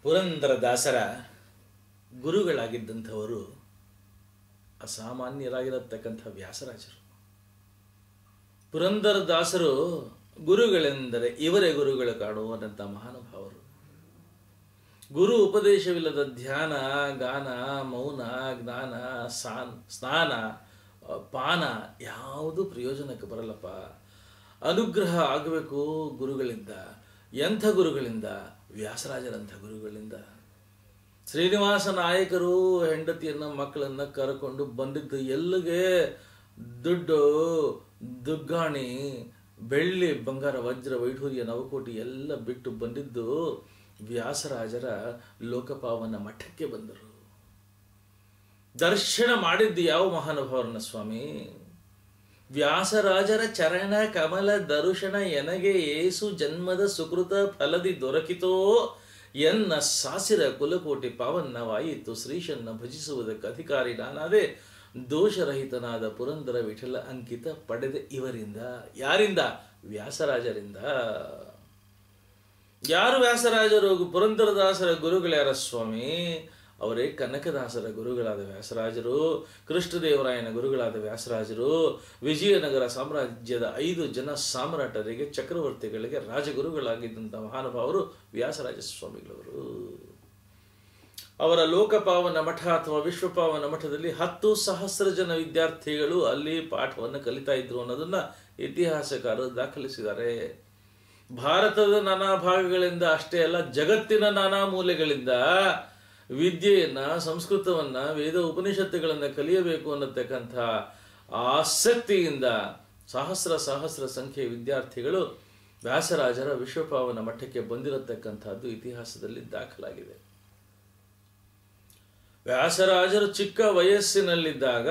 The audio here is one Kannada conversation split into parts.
ಪುರಂದರದಾಸರ ಗುರುಗಳಾಗಿದ್ದಂಥವರು ಅಸಾಮಾನ್ಯರಾಗಿರತಕ್ಕಂಥ ವ್ಯಾಸರಾಜರು. ಪುರಂದರದಾಸರು ಗುರುಗಳೆಂದರೆ ಇವರೇ ಗುರುಗಳು ಕಾಣುವಂಥ ಮಹಾನುಭಾವರು. ಗುರು ಉಪದೇಶವಿಲ್ಲದ ಧ್ಯಾನ, ಗಾನ, ಮೌನ, ಜ್ಞಾನ, ಸ್ನಾನ, ಪಾನ ಯಾವುದು ಪ್ರಯೋಜನಕ್ಕೆ ಬರಲ್ಲಪ್ಪ. ಅನುಗ್ರಹ ಆಗಬೇಕು ಗುರುಗಳಿಂದ. ಎಂಥ ಗುರುಗಳಿಂದ? ವ್ಯಾಸರಾಜರಂಥ ಗುರುಗಳಿಂದ. ಶ್ರೀನಿವಾಸ ನಾಯಕರು ಹೆಂಡತಿಯನ್ನು ಮಕ್ಕಳನ್ನು ಕರ್ಕೊಂಡು ಬಂದಿದ್ದು ಎಲ್ಲಿಗೆ? ದುಡ್ಡು, ದುಗ್ಗಾಣಿ, ಬೆಳ್ಳಿ, ಬಂಗಾರ, ವಜ್ರ, ವೈಢೂರ್ಯ, ನವಕೋಟಿ ಎಲ್ಲ ಬಿಟ್ಟು ಬಂದಿದ್ದು ವ್ಯಾಸರಾಜರ ಲೋಕಪಾವನ ಮಠಕ್ಕೆ ಬಂದರು. ದರ್ಶನ ಮಾಡಿದ್ದು ಯಾವ ಮಹಾನುಭಾವರನ್ನ ಸ್ವಾಮಿ? ವ್ಯಾಸರಾಜರ ಚರಣ ಕಮಲ ದರುಶನ ಎನಗೆ ಏಸು ಜನ್ಮದ ಸುಕೃತ ಫಲದಿ ದೊರಕಿತೋ ಎನ್ನ ಸಾಸಿರ ಕುಲಕೋಟಿ ಪಾವನ್ನವಾಯಿತು. ಶ್ರೀಶನ್ನ ಭಜಿಸುವುದಕ್ಕೆ ಅಧಿಕಾರಿ ನಾನಾದೆ. ದೋಷರಹಿತನಾದ ಪುರಂದರ ವಿಠಲ ಅಂಕಿತ ಪಡೆದ ಇವರಿಂದ. ಯಾರಿಂದ? ವ್ಯಾಸರಾಜರಿಂದ. ಯಾರು ವ್ಯಾಸರಾಜರು? ಪುರಂದರದಾಸರ ಗುರುಗಳ್ಯಾರ ಸ್ವಾಮಿ? ಅವರೇ ಕನಕದಾಸರ ಗುರುಗಳಾದ ವ್ಯಾಸರಾಜರು, ಕೃಷ್ಣದೇವರಾಯನ ಗುರುಗಳಾದ ವ್ಯಾಸರಾಜರು, ವಿಜಯನಗರ ಸಾಮ್ರಾಜ್ಯದ 5 ಜನ ಸಾಮ್ರಾಟರಿಗೆ, ಚಕ್ರವರ್ತಿಗಳಿಗೆ ರಾಜಗುರುಗಳಾಗಿದ್ದಂಥ ಮಹಾನುಭಾವರು ವ್ಯಾಸರಾಜ ಸ್ವಾಮಿಗಳವರು. ಅವರ ಲೋಕಪಾವನ ಮಠ ಅಥವಾ ವಿಶ್ವಪಾವನ ಮಠದಲ್ಲಿ 10,000 ಜನ ವಿದ್ಯಾರ್ಥಿಗಳು ಅಲ್ಲಿ ಪಾಠವನ್ನು ಕಲಿತಾ ಇದ್ರು ಅನ್ನೋದನ್ನ ಇತಿಹಾಸಕಾರರು ದಾಖಲಿಸಿದ್ದಾರೆ. ಭಾರತದ ನಾನಾ ಭಾಗಗಳಿಂದ ಅಷ್ಟೇ ಅಲ್ಲ, ಜಗತ್ತಿನ ನಾನಾ ಮೂಲೆಗಳಿಂದ ವಿದ್ಯೆಯನ್ನ, ಸಂಸ್ಕೃತವನ್ನ, ವೇದ ಉಪನಿಷತ್ತುಗಳನ್ನ ಕಲಿಯಬೇಕು ಅನ್ನತಕ್ಕಂಥ ಆಸಕ್ತಿಯಿಂದ ಸಹಸ್ರ ಸಂಖ್ಯೆಯ ವಿದ್ಯಾರ್ಥಿಗಳು ವ್ಯಾಸರಾಜರ ವಿಶ್ವಪಾವನ ಮಠಕ್ಕೆ ಬಂದಿರತಕ್ಕಂಥದ್ದು ಇತಿಹಾಸದಲ್ಲಿ ದಾಖಲಾಗಿದೆ. ವ್ಯಾಸರಾಜರು ಚಿಕ್ಕ ವಯಸ್ಸಿನಲ್ಲಿದ್ದಾಗ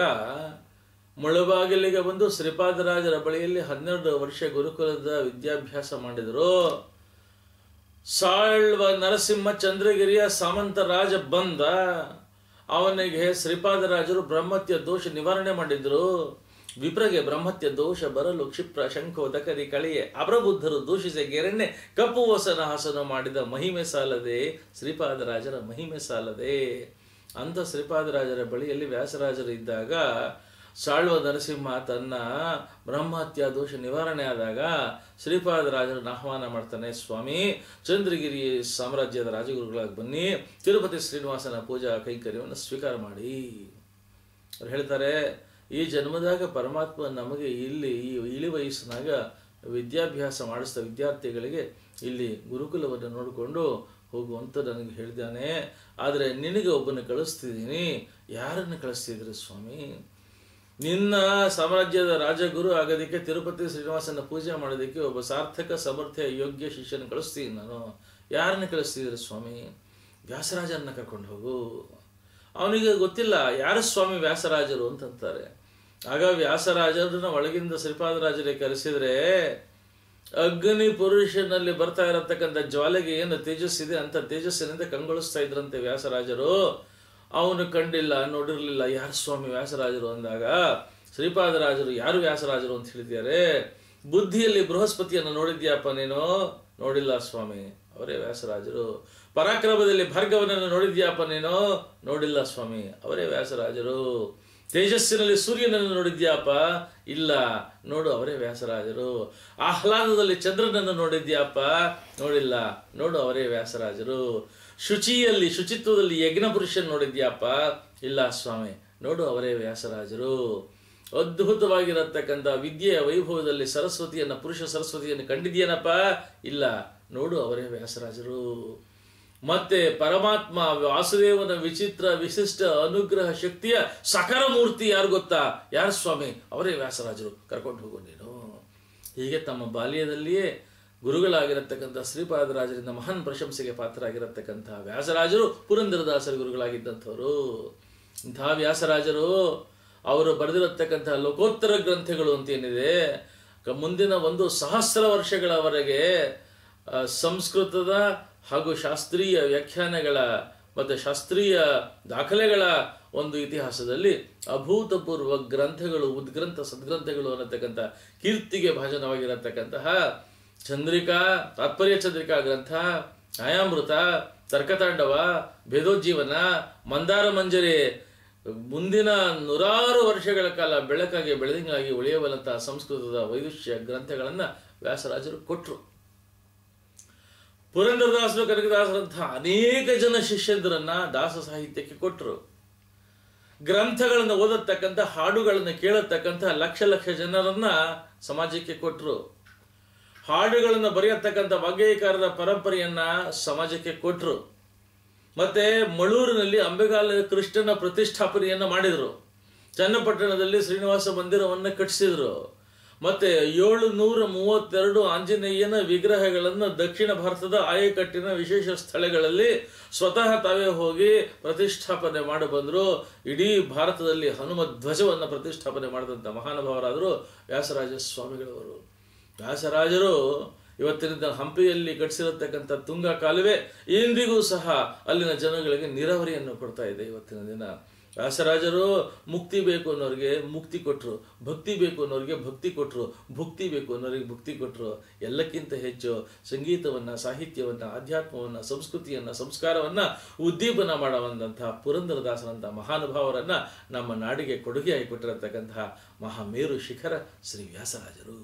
ಮುಳಬಾಗಿಲಿಗೆ ಬಂದು ಶ್ರೀಪಾದರಾಜರ ಬಳಿಯಲ್ಲಿ 12 ವರ್ಷ ಗುರುಕುಲದ ವಿದ್ಯಾಭ್ಯಾಸ ಮಾಡಿದರು. ಸಾಳ್ವ ನರಸಿಂಹ ಚಂದ್ರಗಿರಿಯ ಸಾಮಂತ ರಾಜ ಬಂದ. ಅವನಿಗೆ ಶ್ರೀಪಾದರಾಜರು ಬ್ರಹ್ಮತ್ಯ ದೋಷ ನಿವಾರಣೆ ಮಾಡಿದ್ರು. ವಿಪ್ರಗೆ ಬ್ರಹ್ಮತ್ಯ ದೋಷ ಬರಲು ಕ್ಷಿಪ್ರ ಶಂಖೋ ದಕರಿ ಕಳಿಯೆ ಅಪ್ರಬುದ್ಧರು ದೂಷಿಸಿ ಗೆರೆನ್ನೆ ಕಪ್ಪು ವಸನ ಹಾಸನ ಮಾಡಿದ ಮಹಿಮೆ ಸಾಲದೆ, ಶ್ರೀಪಾದರಾಜರ ಮಹಿಮೆ ಸಾಲದೆ. ಅಂತ ಶ್ರೀಪಾದರಾಜರ ಬಳಿಯಲ್ಲಿ ವ್ಯಾಸರಾಜರು ಇದ್ದಾಗ ಸಾಳ್ವ ನರಸಿಂಹ ತನ್ನ ಬ್ರಹ್ಮಹತ್ಯ ದೋಷ ನಿವಾರಣೆ ಆದಾಗ ಶ್ರೀಪಾದರಾಜರನ್ನು ಆಹ್ವಾನ ಮಾಡ್ತಾನೆ. ಸ್ವಾಮಿ, ಚಂದ್ರಗಿರಿ ಸಾಮ್ರಾಜ್ಯದ ರಾಜಗುರುಗಳಾಗಿ ಬನ್ನಿ, ತಿರುಪತಿ ಶ್ರೀನಿವಾಸನ ಪೂಜಾ ಕೈಂಕರ್ಯವನ್ನು ಸ್ವೀಕಾರ ಮಾಡಿ. ಅವ್ರು ಹೇಳ್ತಾರೆ, ಈ ಜನ್ಮದಾಗ ಪರಮಾತ್ಮ ನಮಗೆ ಇಲ್ಲಿ ಈ ಇಳಿ ವಯಸ್ಸಿನಾಗ ವಿದ್ಯಾಭ್ಯಾಸ ಮಾಡಿಸಿದ ವಿದ್ಯಾರ್ಥಿಗಳಿಗೆ ಇಲ್ಲಿ ಗುರುಕುಲವನ್ನು ನೋಡಿಕೊಂಡು ಹೋಗುವಂತ ನನಗೆ ಹೇಳಿದ್ದಾನೆ. ಆದರೆ ನಿನಗೆ ಒಬ್ಬನ ಕಳಿಸ್ತಿದ್ದೀನಿ. ಯಾರನ್ನು ಕಳಿಸ್ತಿದ್ರಿ ಸ್ವಾಮಿ? ನಿನ್ನ ಸಾಮ್ರಾಜ್ಯದ ರಾಜಗುರು ಆಗೋದಕ್ಕೆ, ತಿರುಪತಿ ಶ್ರೀನಿವಾಸನ ಪೂಜೆ ಮಾಡೋದಕ್ಕೆ ಒಬ್ಬ ಸಾರ್ಥಕ ಸಮರ್ಥ ಯೋಗ್ಯ ಶಿಷ್ಯನ ಕಳಿಸ್ತೀನಿ ನಾನು. ಯಾರನ್ನ ಕಳಿಸ್ತಿದ್ರಿ ಸ್ವಾಮಿ? ವ್ಯಾಸರಾಜರನ್ನ ಕರ್ಕೊಂಡು ಹೋಗು. ಅವನಿಗೆ ಗೊತ್ತಿಲ್ಲ ಯಾರು ಸ್ವಾಮಿ ವ್ಯಾಸರಾಜರು ಅಂತಂತಾರೆ. ಆಗ ವ್ಯಾಸರಾಜರನ್ನ ಒಳಗಿಂದ ಶ್ರೀಪಾದರಾಜರಿಗೆ ಕರೆಸಿದ್ರೆ ಅಗ್ನಿ ಪುರುಷನಲ್ಲಿ ಬರ್ತಾ ಇರತಕ್ಕಂಥ ಜ್ವಾಲೆಗೆ ಏನು ತೇಜಸ್ಸಿದೆ ಅಂತ ತೇಜಸ್ಸಿನಿಂದ ಕಂಗೊಳಿಸ್ತಾ ಇದ್ರಂತೆ ವ್ಯಾಸರಾಜರು. ಅವನು ಕಂಡಿಲ್ಲ, ನೋಡಿರ್ಲಿಲ್ಲ. ಯಾರು ಸ್ವಾಮಿ ವ್ಯಾಸರಾಜರು ಅಂದಾಗ ಶ್ರೀಪಾದರಾಜರು ಯಾರು ವ್ಯಾಸರಾಜರು ಅಂತ ಹೇಳಿದ್ದಾರೆ. ಬುದ್ಧಿಯಲ್ಲಿ ಬೃಹಸ್ಪತಿಯನ್ನು ನೋಡಿದ್ಯಾಪ ನೀನು? ನೋಡಿಲ್ಲ ಸ್ವಾಮಿ, ಅವರೇ ವ್ಯಾಸರಾಜರು. ಪರಾಕ್ರಮದಲ್ಲಿ ಭಾರ್ಗವನನ್ನು ನೋಡಿದ್ಯಾಪ ನೀನು? ನೋಡಿಲ್ಲ ಸ್ವಾಮಿ, ಅವರೇ ವ್ಯಾಸರಾಜರು. ತೇಜಸ್ಸಿನಲ್ಲಿ ಸೂರ್ಯನನ್ನು ನೋಡಿದ್ಯಾಪ? ಇಲ್ಲ, ನೋಡು, ಅವರೇ ವ್ಯಾಸರಾಜರು. ಆಹ್ಲಾದದಲ್ಲಿ ಚಂದ್ರನನ್ನು ನೋಡಿದ್ಯಾಪ? ನೋಡಿಲ್ಲ, ನೋಡು, ಅವರೇ ವ್ಯಾಸರಾಜರು. ಶುಚಿಯಲ್ಲಿ ಶುಚಿತ್ವದಲ್ಲಿ ಯಜ್ಞ ಪುರುಷನ್ ನೋಡಿದ್ಯಾಪ? ಇಲ್ಲ ಸ್ವಾಮಿ, ನೋಡು, ಅವರೇ ವ್ಯಾಸರಾಜರು. ಅದ್ಭುತವಾಗಿರತಕ್ಕಂಥ ವಿದ್ಯೆಯ ವೈಭವದಲ್ಲಿ ಸರಸ್ವತಿಯನ್ನ, ಪುರುಷ ಸರಸ್ವತಿಯನ್ನು ಕಂಡಿದ್ಯೇನಪ್ಪ? ಇಲ್ಲ, ನೋಡು, ಅವರೇ ವ್ಯಾಸರಾಜರು. ಮತ್ತೆ ಪರಮಾತ್ಮ ವಾಸುದೇವನ ವಿಚಿತ್ರ ವಿಶಿಷ್ಟ ಅನುಗ್ರಹ ಶಕ್ತಿಯ ಸಕಲ ಮೂರ್ತಿ ಯಾರು ಗೊತ್ತಾ? ಯಾರು ಸ್ವಾಮಿ? ಅವರೇ ವ್ಯಾಸರಾಜರು. ಕರ್ಕೊಂಡು ಹೋಗು ನೀನು. ಹೀಗೆ ತಮ್ಮ ಬಾಲ್ಯದಲ್ಲಿಯೇ ಗುರುಗಳಾಗಿರತಕ್ಕಂಥ ಶ್ರೀಪಾದರಾಜರಿಂದ ಮಹಾನ್ ಪ್ರಶಂಸೆಗೆ ಪಾತ್ರರಾಗಿರತಕ್ಕಂಥ ವ್ಯಾಸರಾಜರು ಪುರಂದರದಾಸರ ಗುರುಗಳಾಗಿದ್ದಂಥವರು. ಇಂತಹ ವ್ಯಾಸರಾಜರು ಅವರು ಬರೆದಿರತಕ್ಕಂಥ ಲೋಕೋತ್ತರ ಗ್ರಂಥಗಳು ಅಂತೇನಿದೆ, ಮುಂದಿನ 1,000 ವರ್ಷಗಳವರೆಗೆ ಸಂಸ್ಕೃತದ ಹಾಗೂ ಶಾಸ್ತ್ರೀಯ ವ್ಯಾಖ್ಯಾನಗಳ ಮತ್ತು ಶಾಸ್ತ್ರೀಯ ದಾಖಲೆಗಳ ಒಂದು ಇತಿಹಾಸದಲ್ಲಿ ಅಭೂತಪೂರ್ವ ಗ್ರಂಥಗಳು, ಉದ್ಗ್ರಂಥ ಸದ್ಗ್ರಂಥಗಳು ಅನ್ನತಕ್ಕಂಥ ಕೀರ್ತಿಗೆ ಭಾಜನವಾಗಿರತಕ್ಕಂತಹ ಚಂದ್ರಿಕಾ, ತಾತ್ಪರ್ಯ ಚಂದ್ರಿಕಾ ಗ್ರಂಥ, ನ್ಯಾಯಾಮೃತ, ತರ್ಕತಾಂಡವ, ಭೇದೋಜ್ಜೀವನ, ಮಂದಾರ ಮಂಜರಿ ಮುಂದಿನ 100 ವರ್ಷಗಳ ಕಾಲ ಬೆಳಕಾಗಿ ಬೆಳದಿಂಗಾಗಿ ಉಳಿಯಬಲ್ಲಂತಹ ಸಂಸ್ಕೃತದ ವೈದುಷ್ಯ ಗ್ರಂಥಗಳನ್ನು ವ್ಯಾಸರಾಜರು ಕೊಟ್ಟರು. ಪುರಂದರದಾಸರು, ಕನಕದಾಸರಂತಹ ಅನೇಕ ಜನ ಶಿಷ್ಯಂದರನ್ನ ದಾಸ ಸಾಹಿತ್ಯಕ್ಕೆ ಕೊಟ್ಟರು. ಗ್ರಂಥಗಳನ್ನು ಓದತಕ್ಕಂಥ, ಹಾಡುಗಳನ್ನು ಕೇಳತಕ್ಕಂಥ ಲಕ್ಷ ಲಕ್ಷ ಜನರನ್ನ ಸಮಾಜಕ್ಕೆ ಕೊಟ್ಟರು. ಹಾಡುಗಳನ್ನು ಬರೆಯತಕ್ಕಂಥ ವಾಗ್ಗೇಯಕಾರರ ಪರಂಪರೆಯನ್ನ ಸಮಾಜಕ್ಕೆ ಕೊಟ್ಟರು. ಮತ್ತೆ ಮಳೂರಿನಲ್ಲಿ ಅಂಬೆಗಾಲ ಕೃಷ್ಣನ ಪ್ರತಿಷ್ಠಾಪನೆಯನ್ನ ಮಾಡಿದರು. ಚನ್ನಪಟ್ಟಣದಲ್ಲಿ ಶ್ರೀನಿವಾಸ ಮಂದಿರವನ್ನು ಕಟ್ಟಿಸಿದ್ರು. ಮತ್ತೆ 732 ಆಂಜನೇಯನ ವಿಗ್ರಹಗಳನ್ನು ದಕ್ಷಿಣ ಭಾರತದ ಆಯಕಟ್ಟಿನ ವಿಶೇಷ ಸ್ಥಳಗಳಲ್ಲಿ ಸ್ವತಃ ತಾವೇ ಹೋಗಿ ಪ್ರತಿಷ್ಠಾಪನೆ ಮಾಡಿ ಬಂದರು. ಇಡೀ ಭಾರತದಲ್ಲಿ ಹನುಮ ಧ್ವಜವನ್ನು ಪ್ರತಿಷ್ಠಾಪನೆ ಮಾಡಿದಂಥ ಮಹಾನುಭಾವರಾದರು ವ್ಯಾಸರಾಜ ಸ್ವಾಮಿಗಳವರು. ವ್ಯಾಸರಾಜರು ಇವತ್ತಿನ ಹಂಪಿಯಲ್ಲಿ ಕಟ್ಟಿಸಿರತಕ್ಕಂಥ ತುಂಗಾ ಕಾಲುವೆ ಇಂದಿಗೂ ಸಹ ಅಲ್ಲಿನ ಜನಗಳಿಗೆ ನೀರಾವರಿಯನ್ನು ಕೊಡ್ತಾ ಇದೆ. ಇವತ್ತಿನ ದಿನ ವ್ಯಾಸರಾಜರು ಮುಕ್ತಿ ಬೇಕು ಅನ್ನೋರಿಗೆ ಮುಕ್ತಿ ಕೊಟ್ಟರು, ಭಕ್ತಿ ಬೇಕು ಅನ್ನೋರಿಗೆ ಭಕ್ತಿ ಕೊಟ್ಟರು, ಭುಕ್ತಿ ಬೇಕು ಅನ್ನೋರಿಗೆ ಭುಕ್ತಿ ಕೊಟ್ಟರು. ಎಲ್ಲಕ್ಕಿಂತ ಹೆಚ್ಚು ಸಂಗೀತವನ್ನು, ಸಾಹಿತ್ಯವನ್ನು, ಆಧ್ಯಾತ್ಮವನ್ನು, ಸಂಸ್ಕೃತಿಯನ್ನು, ಸಂಸ್ಕಾರವನ್ನು ಉದ್ದೀಪನ ಮಾಡುವಂತಹ ಪುರಂದರದಾಸರಂತಹ ಮಹಾನುಭಾವರನ್ನು ನಮ್ಮ ನಾಡಿಗೆ ಕೊಡುಗೆಯಾಗಿ ಕೊಟ್ಟಿರತಕ್ಕಂತಹ ಮಹಾಮೇರು ಶಿಖರ ಶ್ರೀ ವ್ಯಾಸರಾಜರು.